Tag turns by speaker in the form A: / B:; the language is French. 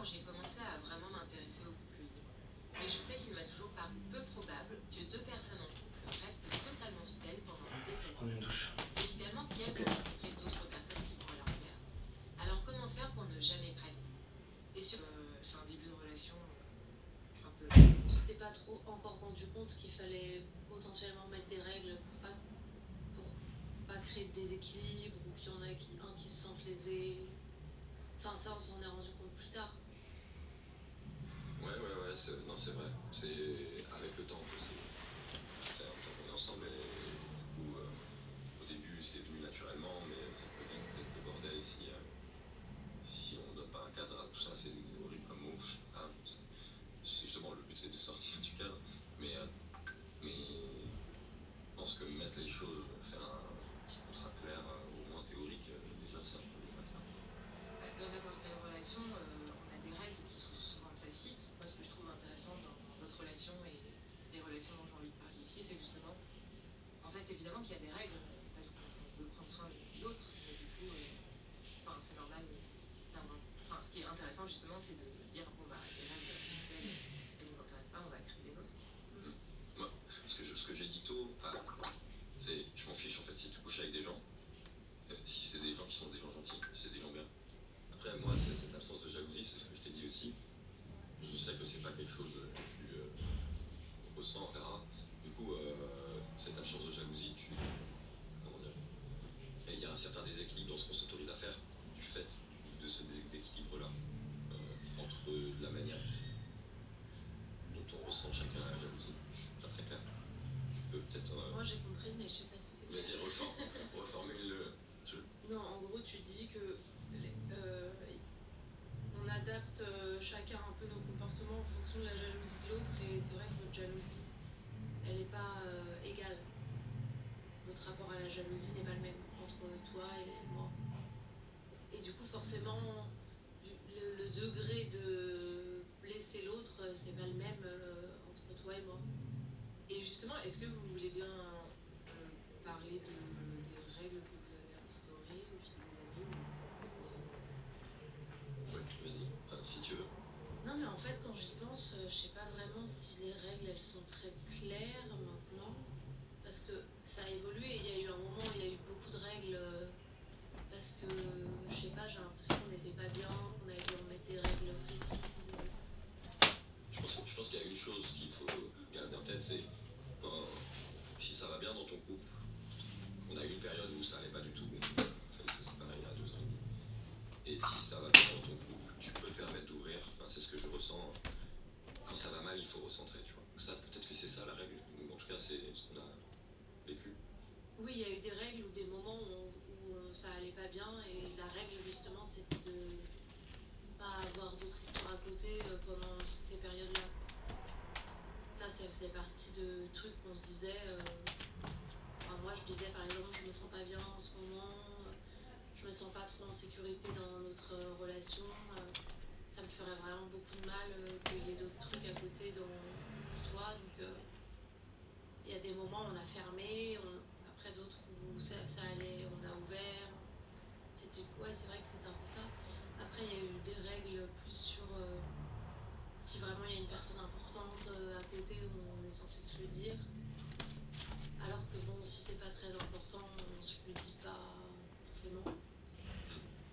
A: quand j'ai commencé à vraiment m'intéresser au couple libre. Mais je sais qu'il m'a toujours paru peu probable que deux personnes en couple restent totalement fidèles pendant des années.
B: Prendre une douche.
A: Et finalement, qui aiment
B: Ok.
A: rencontrer d'autres personnes qui pourraient leur plaire. Alors comment faire pour ne jamais craquer? Et sur, c'est un début de relation un peu.
C: On s'était pas trop encore rendu compte qu'il fallait potentiellement mettre des règles pour pas créer de déséquilibre ou qu'il y en a un qui se sente lésé. Enfin, ça, on s'en est rendu compte plus tard.
D: Ouais, non, c'est vrai. C'est avec le temps que c'est fait, en temps qu'on est ensemble. Et du coup, au début, c'est venu naturellement, mais ça peut vite être le bordel si on ne donne pas un cadre à tout ça. C'est horrible comme mot. Ah, justement, le but, c'est de sortir du cadre. Mais je pense que mettre les choses, faire un petit contrat clair, au moins théorique, déjà, c'est un premier pas.
A: Dans n'importe quelle relation, on a des règles qui sont souvent classiques. Moi, ce que je trouve intéressant dans votre relation et des relations dont j'ai envie de parler ici, c'est justement, en fait, évidemment qu'il y a des règles parce qu'on veut prendre soin de l'autre, mais du coup, c'est normal Enfin, ce qui est intéressant justement, c'est de dire bon bah les règles, elles nous intéressent pas, on va créer les nôtres.
D: Moi, ce que j'ai dit tôt, c'est je m'en fiche en fait si tu couches avec des gens, si c'est des gens qui sont des gens gentils, si c'est des gens bien. Après, moi, c'est cette absence de jalousie, c'est ce que je t'ai dit aussi. Je sais que c'est pas quelque chose que tu ressens, etc. Du coup, cette absence de jalousie, comment dire, il y a un certain déséquilibre dans ce qu'on s'autorise à faire du fait de ce déséquilibre-là entre la manière dont on ressent chacun la jalousie. Je suis pas très clair. Tu peux peut-être.
C: Moi, j'ai compris, mais je sais pas si c'est clair.
D: Vas-y, reformule-le.
C: Non, en gros, tu dis que on adapte chacun un peu nos comportements en fonction de la jalousie de l'autre, et c'est vrai que notre jalousie, elle n'est pas égale. Notre rapport à la jalousie n'est pas le même entre toi et moi. Et du coup, forcément, le degré de blesser l'autre, c'est pas le même entre toi et moi.
A: Et justement, est-ce que vous voulez bien parler des règles que vous avez instaurées au fil des années ou pas spécialement?
D: Ouais, vas-y. Enfin, si tu veux.
C: Non, mais en fait, quand j'y pense, je sais pas vraiment si les règles, elles sont très claires maintenant. Parce que ça a évolué. Il y a eu un moment où il y a eu beaucoup de règles. Parce que, je sais pas, j'ai l'impression qu'on n'était pas bien, qu'on avait dû remettre des règles précises.
D: Je pense qu'il y a une chose qu'il faut garder en tête, c'est si ça va bien dans ton couple. On a eu une période où ça allait pas du tout. Enfin, c'est pareil, il y a 2 ans et demi. Et si ça va bien dans ton couple, tu peux te permettre d'ouvrir. Enfin, c'est ce que je ressens. Quand ça va mal, il faut recentrer, tu vois. Donc ça, peut-être que c'est ça la règle. Ou en tout cas, c'est ce qu'on a vécu.
C: Oui, il y a eu des règles ou des moments où ça allait pas bien, et la règle justement c'était de pas avoir d'autres histoires à côté pendant ces périodes-là. Ça faisait partie de trucs qu'on se disait. Moi je disais par exemple, je me sens pas bien en ce moment, je me sens pas trop en sécurité dans notre relation, ça me ferait vraiment beaucoup de mal qu'il y ait d'autres trucs à côté pour toi. Donc il y a des moments où on a fermé, après d'autres où ça allait, on a ouvert. Ouais, c'est vrai que c'était un peu ça. Après, il y a eu des règles plus sur si vraiment il y a une personne importante à côté où on est censé se le dire. Alors que bon, si c'est pas très important, on se le dit pas forcément.